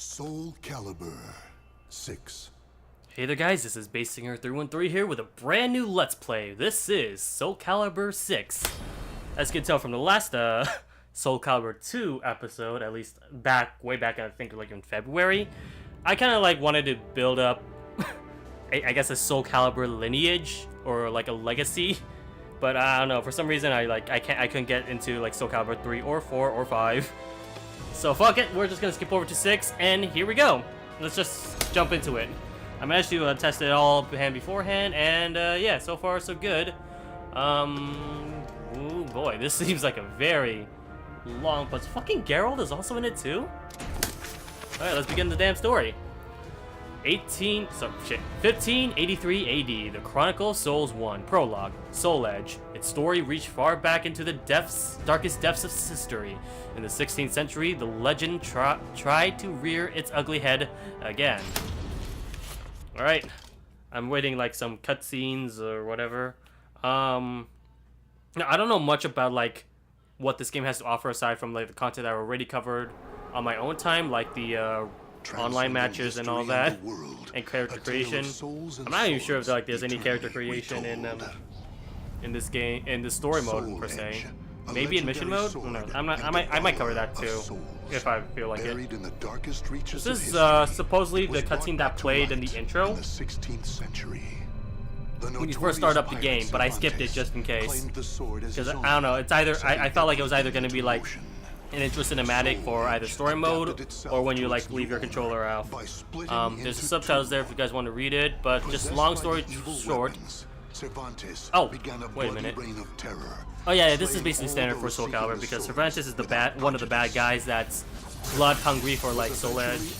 SoulCalibur 6. Hey there guys, this is BaseSinger313 here with a brand new Let's Play. This is SoulCalibur 6. As you can tell from the last SoulCalibur 2 episode, at least way back I think like in February, I kind of like wanted to build up, I guess a SoulCalibur lineage or like a legacy. But I don't know, for some reason I couldn't get into like SoulCalibur 3 or 4 or 5. So fuck it, we're just gonna skip over to 6, and here we go. Let's just jump into it. I managed to test it all beforehand, and yeah, so far so good. Oh boy, this seems like a very long, but fucking Geralt is also in it too? Alright, let's begin the damn story. 1583 AD, the Chronicle of Souls 1, Prologue, Soul Edge. Its story reached far back into the darkest depths of history. In the 16th century, the legend tried to rear its ugly head again. Alright, I'm waiting like some cutscenes or whatever. Now, I don't know much about like what this game has to offer aside from like the content I already covered on my own time, like the online matches and all that, and character creation. I'm not even sure if like there's any character creation in this game, in the story mode per se. Maybe in mission mode? No, I might cover that too if I feel like it. This is supposedly the cutscene that played in the intro when you first start up the game, but I skipped it just in case because I don't know. It's either I felt like it was either going to be like an intro cinematic for either story mode or when you like leave your controller out. There's the subtitles there if you guys want to read it, but just long story short. Oh, wait a minute. Oh yeah, this is basically standard for SoulCalibur because Cervantes is one of the bad guys that's blood hungry for like Soul Edge.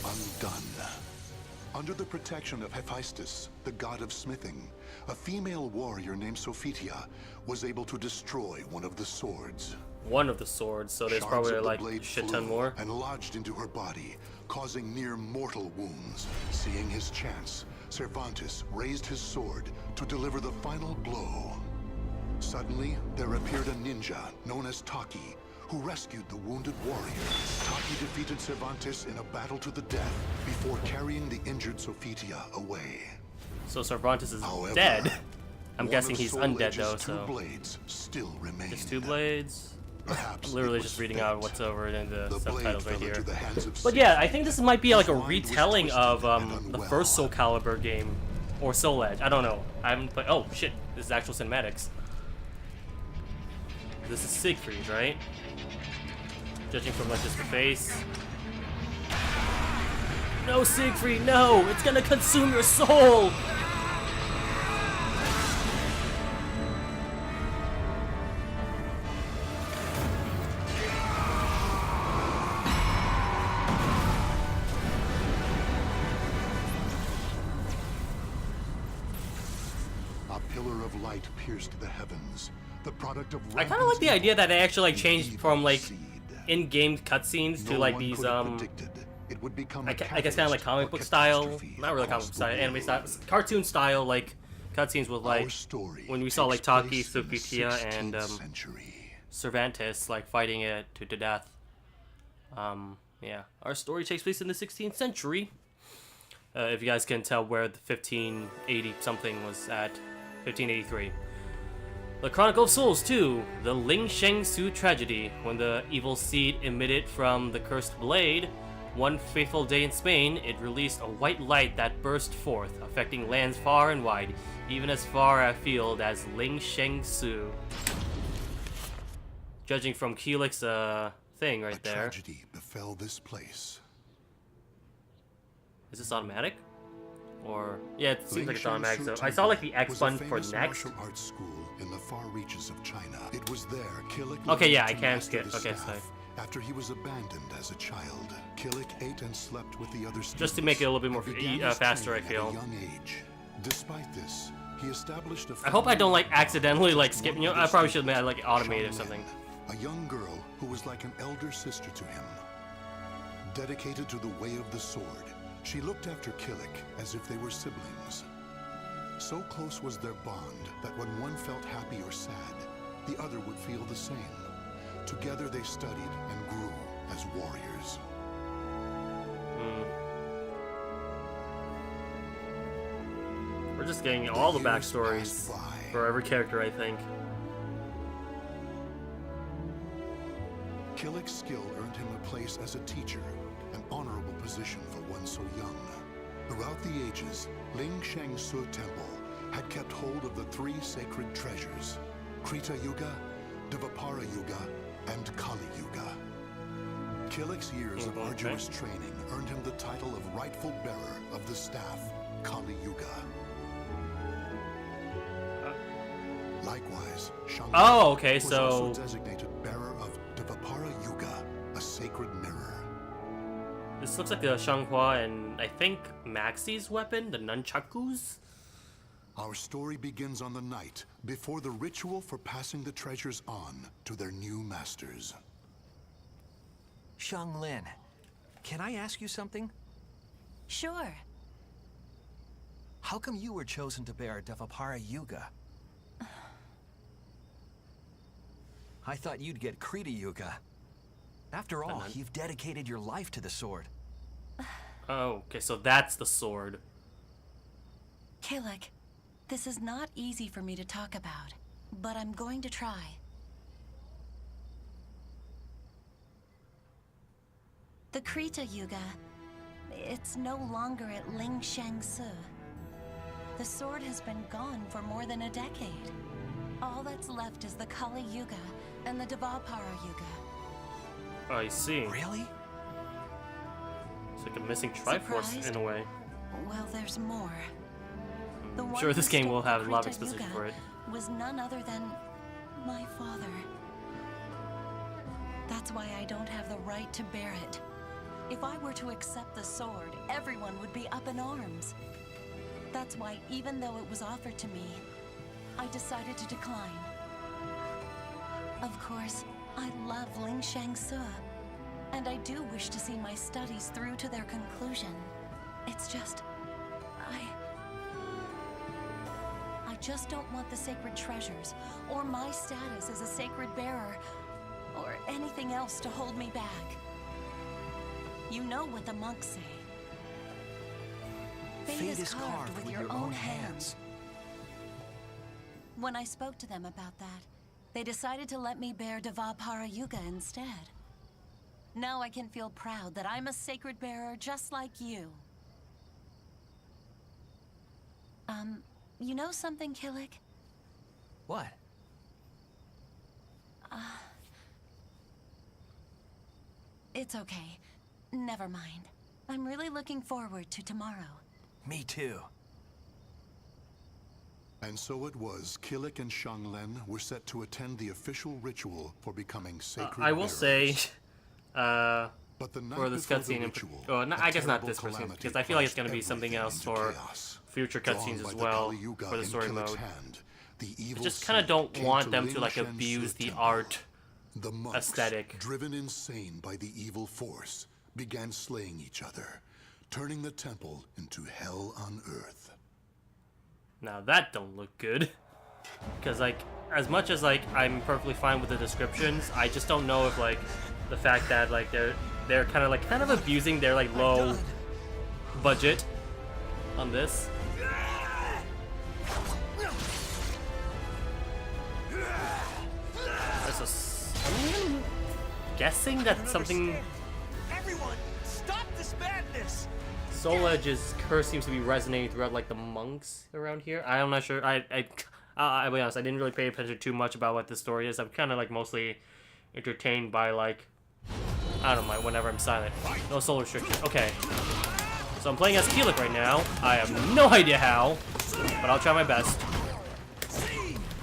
Under the protection of Hephaestus, the god of smithing, a female warrior named Sophitia was able to destroy one of the swords. One of the swords, so there's probably like a shit ton more. And lodged into her body, causing near mortal wounds. Seeing his chance, Cervantes raised his sword to deliver the final blow. Suddenly, there appeared a ninja known as Taki, who rescued the wounded warrior. Taki defeated Cervantes in a battle to the death before carrying the injured Sophitia away. So Cervantes is dead. I'm guessing he's undead though, so so blades still remain. just 2 blades. Perhaps literally just reading out what's over in the subtitles right here. But But yeah, I think this might be like a retelling of the first SoulCalibur game or Soul Edge. I don't know. I haven't played. Oh shit! This is actual cinematics. This is Siegfried, right? Judging from like just the face. No, Siegfried, no! It's gonna consume your soul! a pillar of light pierced the heavens. The product of I kind of like the idea that they actually like changed from like in-game cutscenes to like these I guess kind of like comic book style, not really comic book style, anime style, cartoon style like cutscenes with like when we saw like Taki, Sophitia, and Cervantes like fighting it to the death. Yeah, our story takes place in the 16th century. If you guys can tell where the 1580 something was at, 1583. The Chronicle of Souls 2, the Ling-Sheng Su Tragedy. When the evil seed emitted from the cursed blade, one fateful day in Spain, it released a white light that burst forth, affecting lands far and wide, even as far afield as Ling-Sheng Su. Judging from Keelik's thing right there. Tragedy befell this place. Is this automatic? Or yeah, it seems like it's automatic. So I saw like the X button for next. Martial arts school in the far reaches of China. It was there Killick. Okay, yeah, I can skip. Okay, sorry. After he was abandoned as a child, Killick ate and slept with the other students. Just to make it a little bit more faster, I feel. At a young age. Despite this, he established a I hope I don't like accidentally like skip. You know, I probably should have made like automated or something. A young girl who was like an elder sister to him. Dedicated to the way of the sword, she looked after Killick as if they were siblings. So close was their bond that when one felt happy or sad, the other would feel the same. Together they studied and grew as warriors. We're just getting all the backstories for every character, I think. Killick's skill earned him a place as a teacher, an honorable position for one so young. Throughout the ages, Ling-Sheng Su Temple had kept hold of the three sacred treasures, Krita Yuga, Dvapara Yuga, and Kali Yuga. Killick's years of arduous training earned him the title of rightful bearer of the staff, Kali Yuga. Likewise, Shang was also designated bearer of Dvapara Yuga, a sacred mirror. This looks like the Shanghua and I think Maxi's weapon, the nunchakus. Our story begins on the night before the ritual for passing the treasures on to their new masters. Xianglin, can I ask you something? Sure. How come you were chosen to bear Dvapara Yuga? I thought you'd get Krita Yuga. After all, you've dedicated your life to the sword. Oh, okay, so that's the sword. Killick, this is not easy for me to talk about, but I'm going to try. The Krita Yuga, it's no longer at Ling-Sheng Su. The sword has been gone for more than a decade. All that's left is the Kali Yuga and the Dvapara Yuga. I see. Really? It's like a missing Triforce in a way. Well, there's more. The I'm one sure this who game stole will the have a lot of Krita exposition Yuga for it. was none other than my father. That's why I don't have the right to bear it. If I were to accept the sword, everyone would be up in arms. That's why, even though it was offered to me, I decided to decline. Of course, I love Ling-Sheng Su, and I do wish to see my studies through to their conclusion. It's just, I just don't want the sacred treasures, or my status as a sacred bearer, or anything else to hold me back. You know what the monks say. Fate is carved with your own hands. When I spoke to them about that, they decided to let me bear Dvapara Yuga instead. Now I can feel proud that I'm a sacred bearer just like you. You know something, Killick? What? It's okay. Never mind. I'm really looking forward to tomorrow. Me too. And so it was, Killick and Xianglin were set to attend the official ritual for becoming sacred I will say, But the night for this before the cutscene, ritual, I guess not a this terrible cutscene, because I feel like it's going to be calamity something else crashed for everything into chaos. future Drawn cutscenes by as the well Kali Yuga for the in story Killick's mode. hand, the I evil just kind of snake don't came want to them to like Ling-Sheng abuse Su the Temple. art The monks, aesthetic. driven insane by the evil force, began slaying each other, turning the temple into hell on earth. Now that don't look good, because like as much as like I'm perfectly fine with the descriptions, I just don't know if like the fact that like they're kind of abusing their like low budget on this. I'm guessing that something. Everyone, stop this madness! Soul Edge's curse seems to be resonating throughout like the monks around here. I'm not sure. I'll be honest. I didn't really pay attention too much about what the story is. I'm kind of like mostly entertained by like I don't mind whenever I'm silent. No soul restriction. Okay. So I'm playing as Killick right now. I have no idea how, but I'll try my best.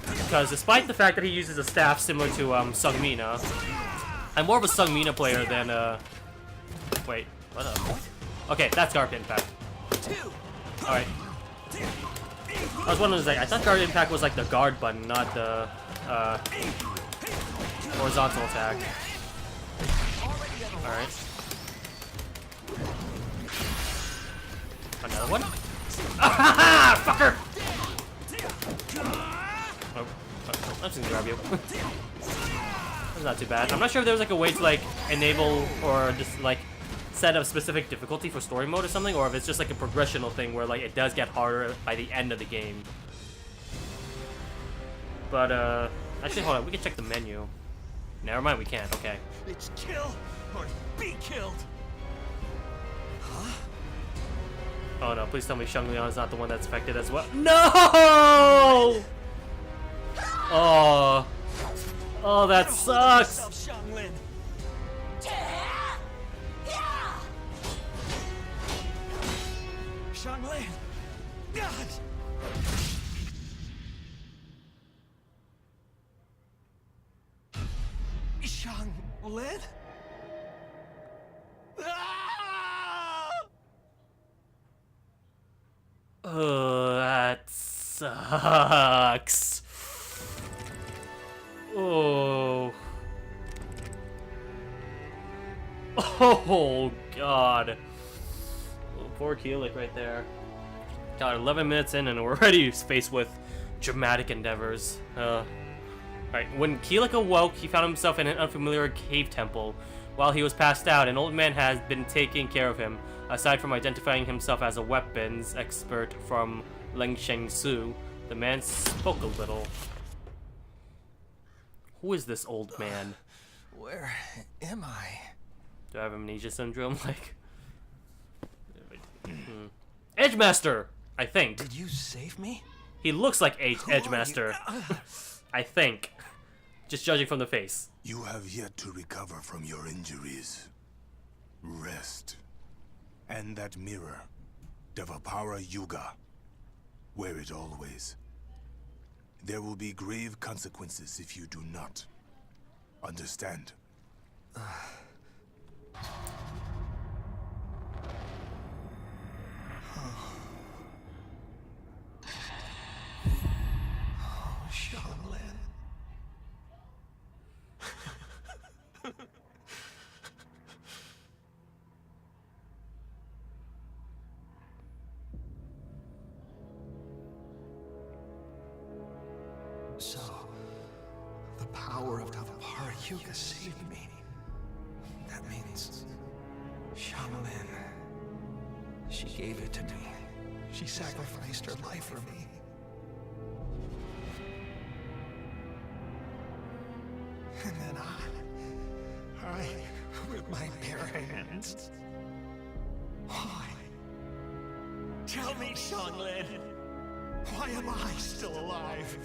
Because despite the fact that he uses a staff similar to Sungmina, I'm more of a Sungmina player than wait, what up? Okay, that's Guard Impact. Alright. I was wondering, like, I thought Guard Impact was like the guard button, not the horizontal attack. Alright. Another one? Ah, fucker! Oh, I'm just gonna grab you. That's not too bad. I'm not sure if there was like a way to like enable or just like set a specific difficulty for story mode or something, or if it's just like a progressional thing where like it does get harder by the end of the game. But actually, hold on, we can check the menu. Never mind, we can't. Okay. It's kill or be killed. Huh? Oh no, please tell me Shang Liang is not the one that's affected as well. No! Oh. Oh, that sucks. Xianglin! God! Xianglin? Oh, that sucks. Oh. Oh, God. Oh, poor Keelik right there. God, 11 minutes in and we're already faced with dramatic endeavors. Alright, when Keelik awoke, he found himself in an unfamiliar cave temple. While he was passed out, an old man has been taking care of him. Aside from identifying himself as a weapons expert from Ling-Sheng Su, the man spoke a little. Who is this old man? Where am I? Do I have amnesia syndrome? Like, Edgemaster, I think. Did you save me? He looks like Edgemaster. I think, just judging from the face. You have yet to recover from your injuries. Rest. And that mirror, Devapara Yuga. Wear it always. There will be grave consequences if you do not. Understand? Xianglin. So, the power of Devapara Yuga saved me. That means Xianglin. She gave it to me. She sacrificed her life for me. And then I, with my bare hands. Why? Tell me, Xianglin. Why am I still alive?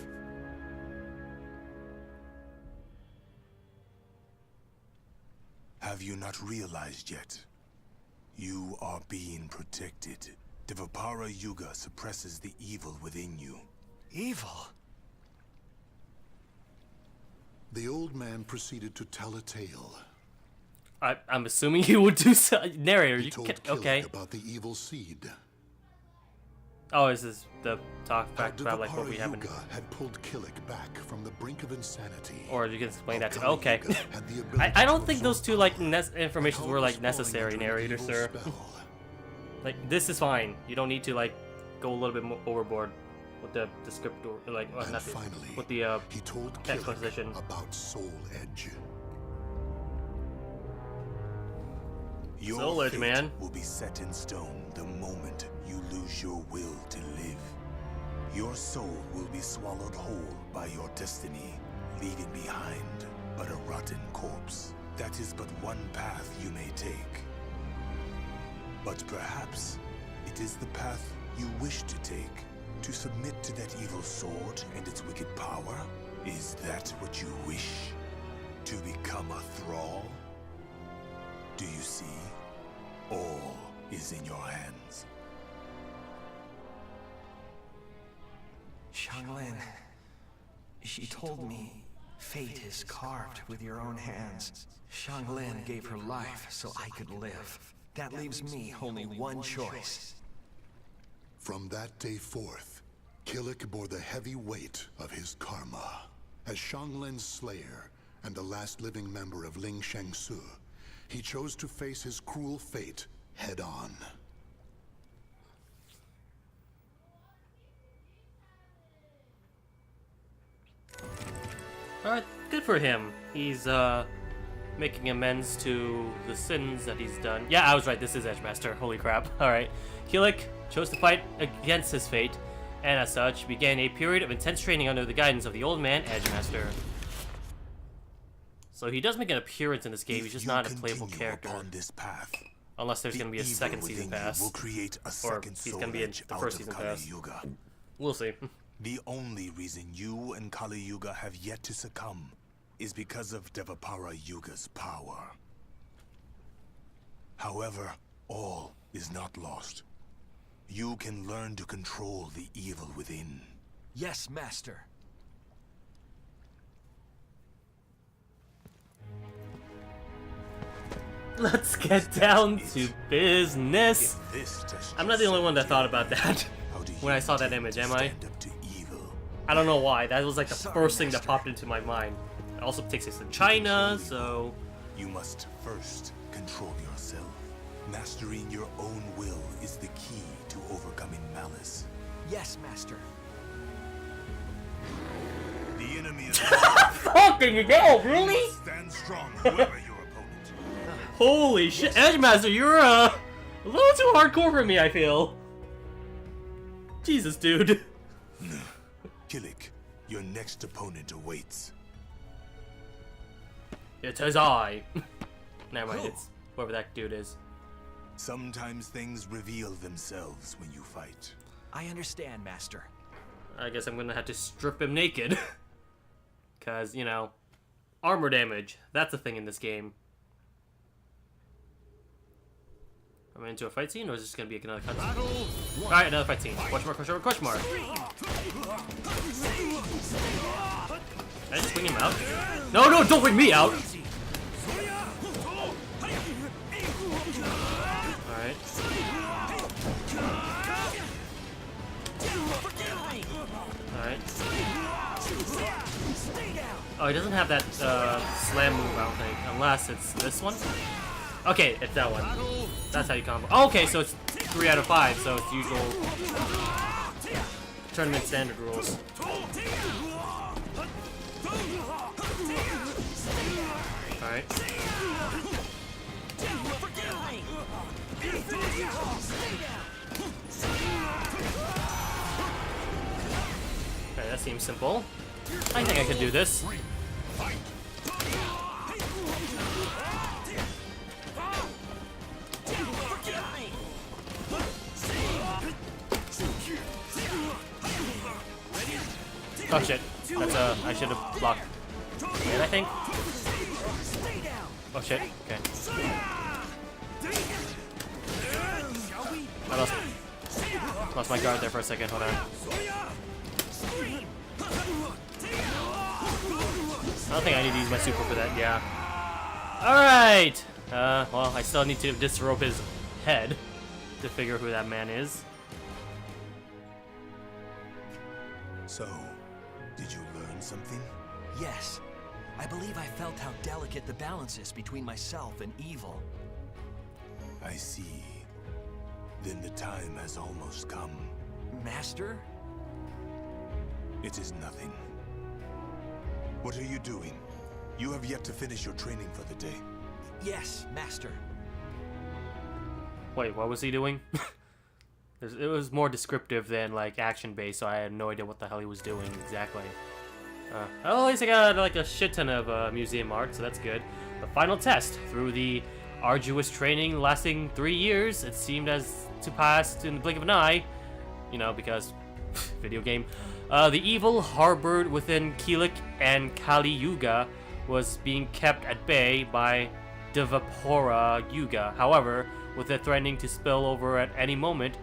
Have you not realized yet? You are being protected. Devapara Yuga suppresses the evil within you. Evil? The old man proceeded to tell a tale. I'm assuming you would do so. Narrator, He you told can, Killick okay. about the evil seed. Oh, this is the talk How back about like what we Devapara haven't. Yuga had pulled Killick back from the brink of insanity. Or you can explain How that to. Kali Okay. Yuga had the ability I don't to think those absorb two like power. informations were like How necessary, falling under narrator, evil sir. spell. Like this is fine. You don't need to like go a little bit more overboard with the script or like And not the, finally, with the he told exposition. Killick about Soul Edge. Your Soul Edge, fate man. will be set in stone the moment you lose your will to live. Your soul will be swallowed whole by your destiny, leaving behind but a rotten corpse. That is but one path you may take. But perhaps it is the path you wish to take, to submit to that evil sword and its wicked power? Is that what you wish? To become a thrall? Do you see? All is in your hands. Xianglin. She told me fate is carved with your own hands. Xianglin gave her life so I could live. That leaves me only one choice. From that day forth, Killick bore the heavy weight of his karma. As Xianglin's slayer and the last living member of Ling-Sheng Su, he chose to face his cruel fate head-on. Alright, good for him. He's making amends to the sins that he's done. Yeah, I was right. This is Edgemaster. Holy crap. All right. Kilik chose to fight against his fate, and as such, began a period of intense training under the guidance of the old man, Edgemaster. So he does make an appearance in this game. He's just not a playable character. This path, unless there's going to be a second season pass. Will create a or he's going to be in the first season pass. We'll see. The only reason you and Kali Yuga have yet to succumb is because of Devapara Yuga's power. However, all is not lost. You can learn to control the evil within. Yes, Master. Let's get down to business. I'm not the only one that thought about that when I saw that image, am I? I don't know why. That was like the first thing that popped into my mind. It also takes us in China, so... You must first control yourself. Mastering your own will is the key to overcoming malice. Yes, Master. The enemy is... Fucking hell, really? Stand strong, whoever your opponent. Holy shit, Edgemaster, you're a little too hardcore for me, I feel. Jesus, dude. Kilik, your next opponent awaits. It is I. Never mind, it's whoever that dude is. Sometimes things reveal themselves when you fight. I understand, Master. I guess I'm gonna have to strip him naked. Cause, you know, armor damage, that's a thing in this game. Am I into a fight scene, or is this gonna be another cutscene? Alright, another fight scene. Question mark, question mark, question mark. Can I just bring him out? No, no, don't bring me out! Alright. Alright. Oh, he doesn't have that slam move, I don't think. Unless it's this one? Okay, it's that one. That's how you combo. Oh, okay, so it's 3 out of 5, so it's usual tournament standard rules. Alright. Okay, that seems simple. I think I can do this. Oh shit. That's I should have blocked. And I think. Oh shit. Okay. I lost my guard there for a second. Hold on. I don't think I need to use my super for that. Yeah. Alright! Well, I still need to disrobe his head to figure who that man is. So, did you learn something? Yes. I believe I felt how delicate the balance is between myself and evil. I see. Then the time has almost come. Master? It is nothing. What are you doing? You have yet to finish your training for the day. Yes, Master. Wait, what was he doing? It was more descriptive than like action-based, so I had no idea what the hell he was doing exactly. At least I got like a shit ton of museum art, so that's good. The final test. Through the arduous training lasting 3 years, it seemed as to pass in the blink of an eye. You know, because video game. The evil harbored within Kilik and Kali Yuga was being kept at bay by Devapara Yuga. However, with it threatening to spill over at any moment,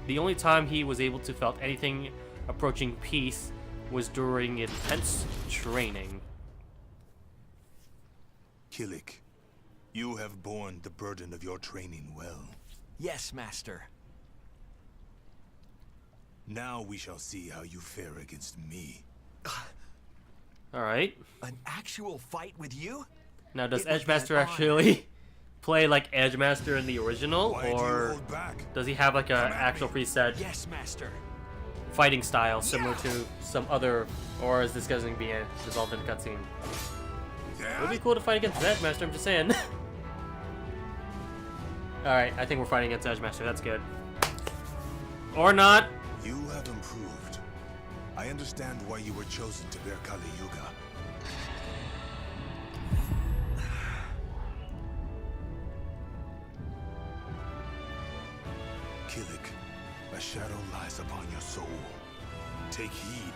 the only time he was able to felt anything approaching peace was during intense training. Kilik, you have borne the burden of your training well. Yes, Master. Now we shall see how you fare against me. Alright. An actual fight with you? Now, does It would be Edgemaster an honor. actually play like Edgemaster in the original, Why do you or hold back? does he have like a actual preset Yes, Master. fighting style similar to some other, or is this going to be resolved in a cutscene? It would be cool to fight against Edge Master, I'm just saying. Alright, I think we're fighting against Edge Master, that's good. Or not. You have improved. I understand why you were chosen to bear Kali Yuga. Kilik, a shadow lies upon your soul. Take heed.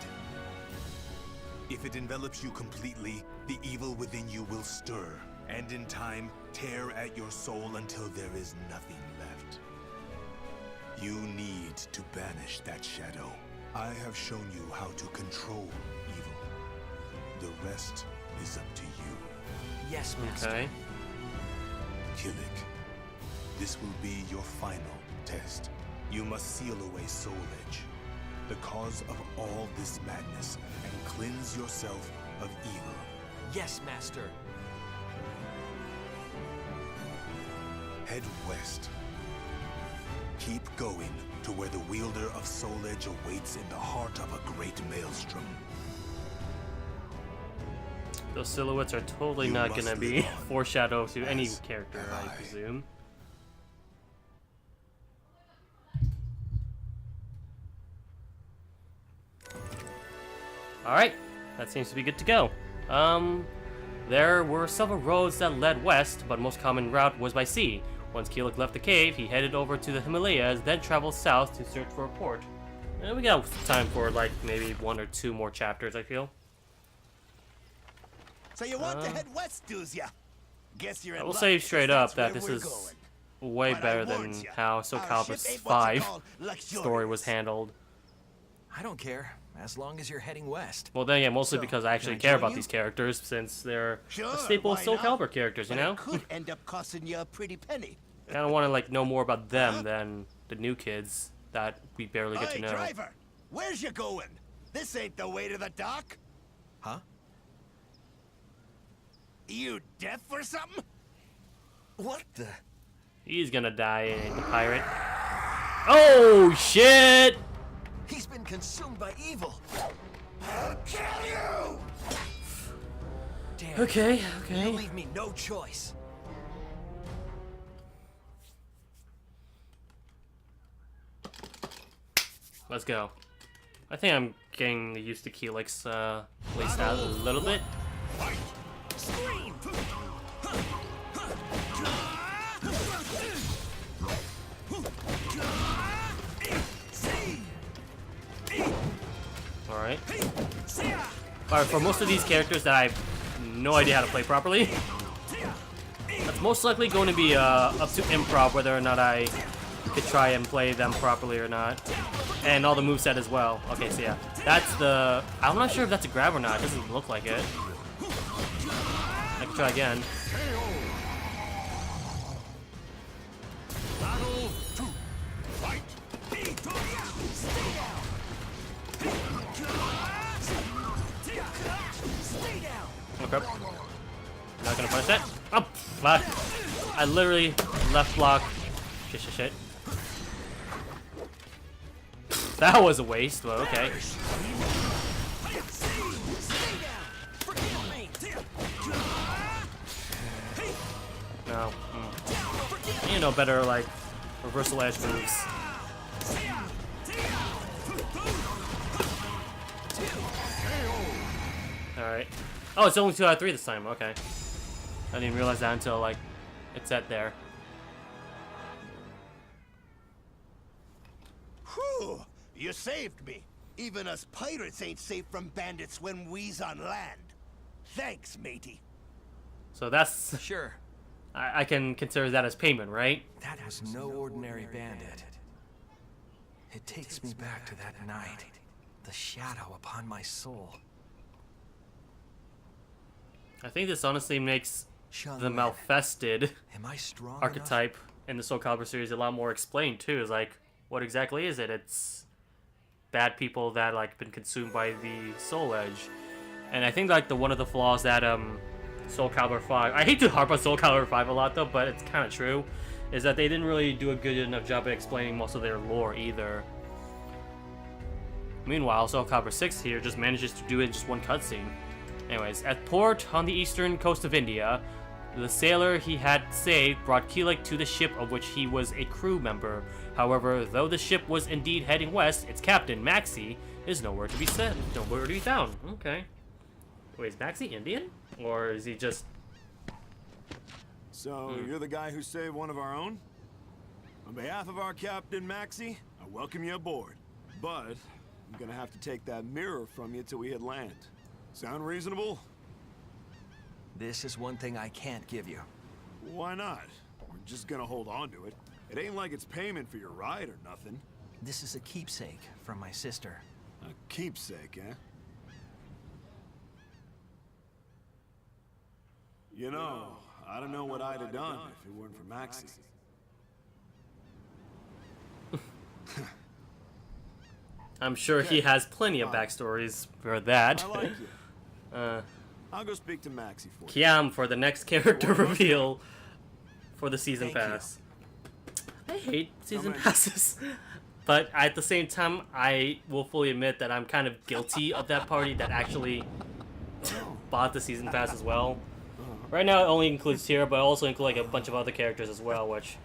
If it envelops you completely, the evil within you will stir, and in time, tear at your soul until there is nothing left. You need to banish that shadow. I have shown you how to control evil. The rest is up to you. Yes, Master. Okay. Kilik, this will be your final test. You must seal away Soul Edge, the cause of all this madness, and cleanse yourself of evil. Yes, Master. Head west. Keep going to where the wielder of Soul Edge awaits in the heart of a great maelstrom. Those silhouettes are totally You not must gonna be live on, foreshadow to any as character, have I I. presume. Alright, that seems to be good to go. There were several roads that led west, but most common route was by sea. Once Kilik left the cave, he headed over to the Himalayas, then traveled south to search for a port. And we got time for like maybe 1 or 2 more chapters, I feel. So you want to head west, doos ya? Guess you're in I will luck, say 'cause straight up that's that where this we're is going. way But I better warned than ya, how our SoulCalibur ship ain't what you 5 call story was luxurious. handled. I don't care, as long as you're heading west. Well, then again, mostly So, because I actually can I care join about you? these characters, since they're Sure, a staple of why not? SoulCalibur characters, you But know? it could end up costing you a pretty penny. I kind of want to like know more about them than the new kids that we barely get to Hey, know. driver, where's you going? This ain't the way to the dock. Huh? You deaf or something? What the? He's gonna die, ain't the pirate? Oh shit! He's been consumed by evil. I'll kill you! Damn. Okay, You okay. leave me no choice. Let's go. I think I'm getting used to Kilik's playstyle a little bit. Scream! Alright. Alright, for most of these characters that I have no idea how to play properly, that's most likely going to be up to improv whether or not I could try and play them properly or not. And all the moveset as well. Okay, so yeah. That's the... I'm not sure if that's a grab or not. It doesn't look like it. I can try again. Okay. Not gonna punish that. Oh, fuck. I literally left block. Shit, shit, shit. That was a waste, but okay. No. You know better, like, reversal edge moves. Alright. Oh, it's only 2 out of 3 this time. Okay. I didn't even realize that until, like, it's at there. Whew! You saved me. Even us pirates ain't safe from bandits when we's on land. Thanks, matey. So that's... Sure. I can consider that as payment, right? That was no ordinary bandit. It takes me back to that night. The shadow upon my soul. I think this honestly makes Shun the Wen, Malfested Am I strong archetype in the SoulCalibur series a lot more explained too. Is like, what exactly is it? It's bad people that like been consumed by the Soul Edge, and I think like the one of the flaws that SoulCalibur 5. I hate to harp on SoulCalibur 5 a lot though, but it's kind of true. Is that they didn't really do a good enough job at explaining most of their lore either. Meanwhile, SoulCalibur 6 here just manages to do it in just one cutscene. Anyways, at port on the eastern coast of India, the sailor he had saved brought Keelik to the ship of which he was a crew member. However, though the ship was indeed heading west, its captain, Maxie, is nowhere to be found. Okay. Wait, is Maxie Indian? Or is he just... So, you're the guy who saved one of our own? On behalf of our captain, Maxie, I welcome you aboard. But, I'm gonna have to take that mirror from you till we hit land. Sound reasonable? This is one thing I can't give you. Why not? We're just gonna hold on to it. It ain't like it's payment for your ride or nothing. This is a keepsake from my sister. A keepsake, eh? You know, I don't know what I'd have done if it weren't for Maxie. I'm sure he has plenty of backstories for that. I like you. I'll go speak to Maxie for you. Kiam for the next character reveal for the season pass. I hate season passes. But at the same time, I will fully admit that I'm kind of guilty of that party that actually bought the season pass as well. Right now it only includes Tira, but I also include like a bunch of other characters as well, which...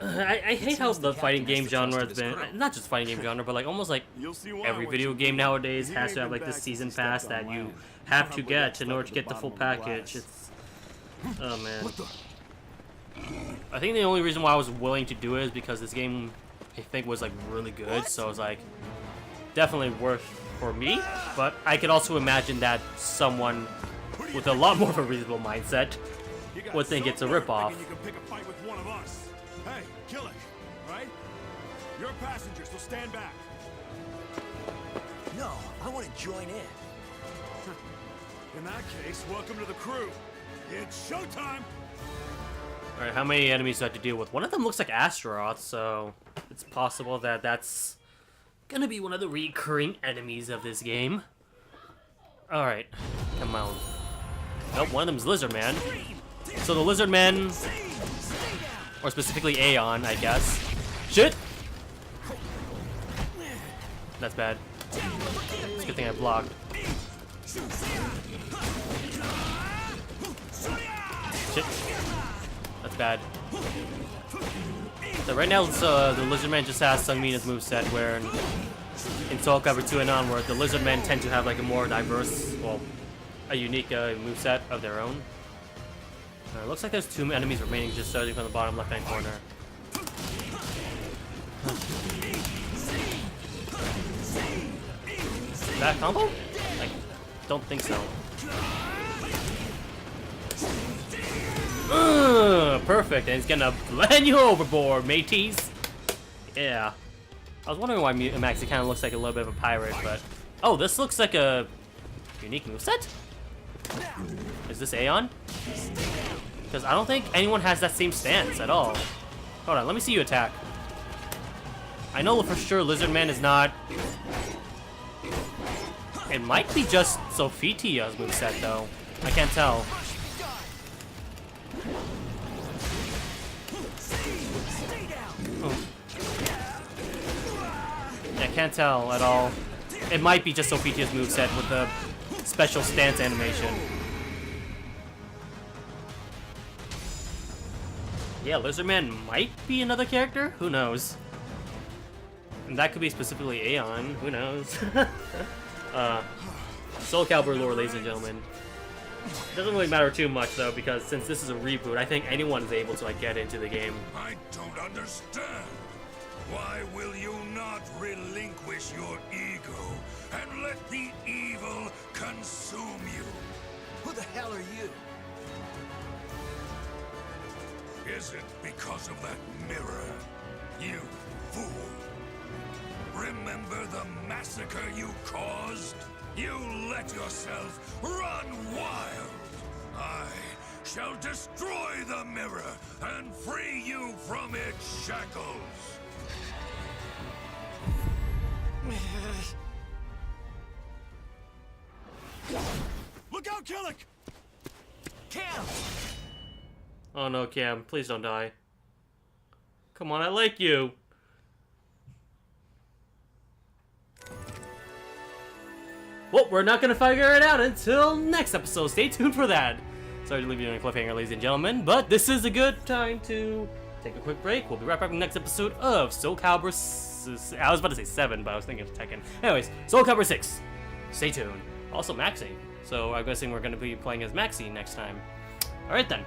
I hate how the fighting game genre has been, not just fighting game genre, but like almost like every video game nowadays has to have like this season pass that you have to get in order to get the full package. It's... oh man. I think the only reason why I was willing to do it is because this game, I think, was like really good, so it was like definitely worth for me, but I could also imagine that someone with a lot more of a reasonable mindset would think it's a ripoff. Hey, kill it, right? You're a passenger, so stand back. No, I want to join in. In that case, welcome to the crew. It's showtime! Alright, how many enemies do I have to deal with? One of them looks like Astaroth, so it's possible that that's gonna be one of the recurring enemies of this game. Alright, come on. Nope, one of them's Lizard Man. So the Lizard Man, or specifically Aeon, I guess. Shit! That's bad. It's a good thing I blocked. Shit. That's bad. So right now, the Lizard Man just has Sungmina's moveset, where in SoulCalibur 2 and onward, the Lizard Men tend to have like a more diverse, well, a unique moveset of their own. Looks like there's 2 enemies remaining just starting from the bottom left-hand corner. Is that a combo? I don't think so. Perfect, and it's gonna blend you overboard, mateys. Yeah. I was wondering why Maxie kind of looks like a little bit of a pirate, but... oh, this looks like a unique moveset? Is this Aeon? Because I don't think anyone has that same stance at all. Hold on, let me see you attack. I know for sure Lizard Man is not... it might be just Sophitia's moveset, though. I can't tell. Oh. Yeah, I can't tell at all. It might be just Sophitia's moveset with the special stance animation. Yeah, Lizard Man might be another character? Who knows? And that could be specifically Aeon. Who knows? SoulCalibur lore, ladies and gentlemen. Doesn't really matter too much, though, because since this is a reboot, I think anyone is able to like get into the game. I don't understand. Why will you not relinquish your ego and let the evil consume you? Who the hell are you? Is it because of that mirror? You fool! Remember the massacre you caused? You let yourself run wild! I shall destroy the mirror and free you from its shackles! Look out, Killick! Cam! Oh no, Cam, please don't die. Come on, I like you. Well, we're not gonna figure it out until next episode. Stay tuned for that. Sorry to leave you on a cliffhanger, ladies and gentlemen, but this is a good time to take a quick break. We'll be right back with the next episode of SoulCalibur. I was about to say 7, but I was thinking of Tekken. Anyways, SoulCalibur 6. Stay tuned. Also, Maxie. So I'm guessing we're gonna be playing as Maxie next time. All right then.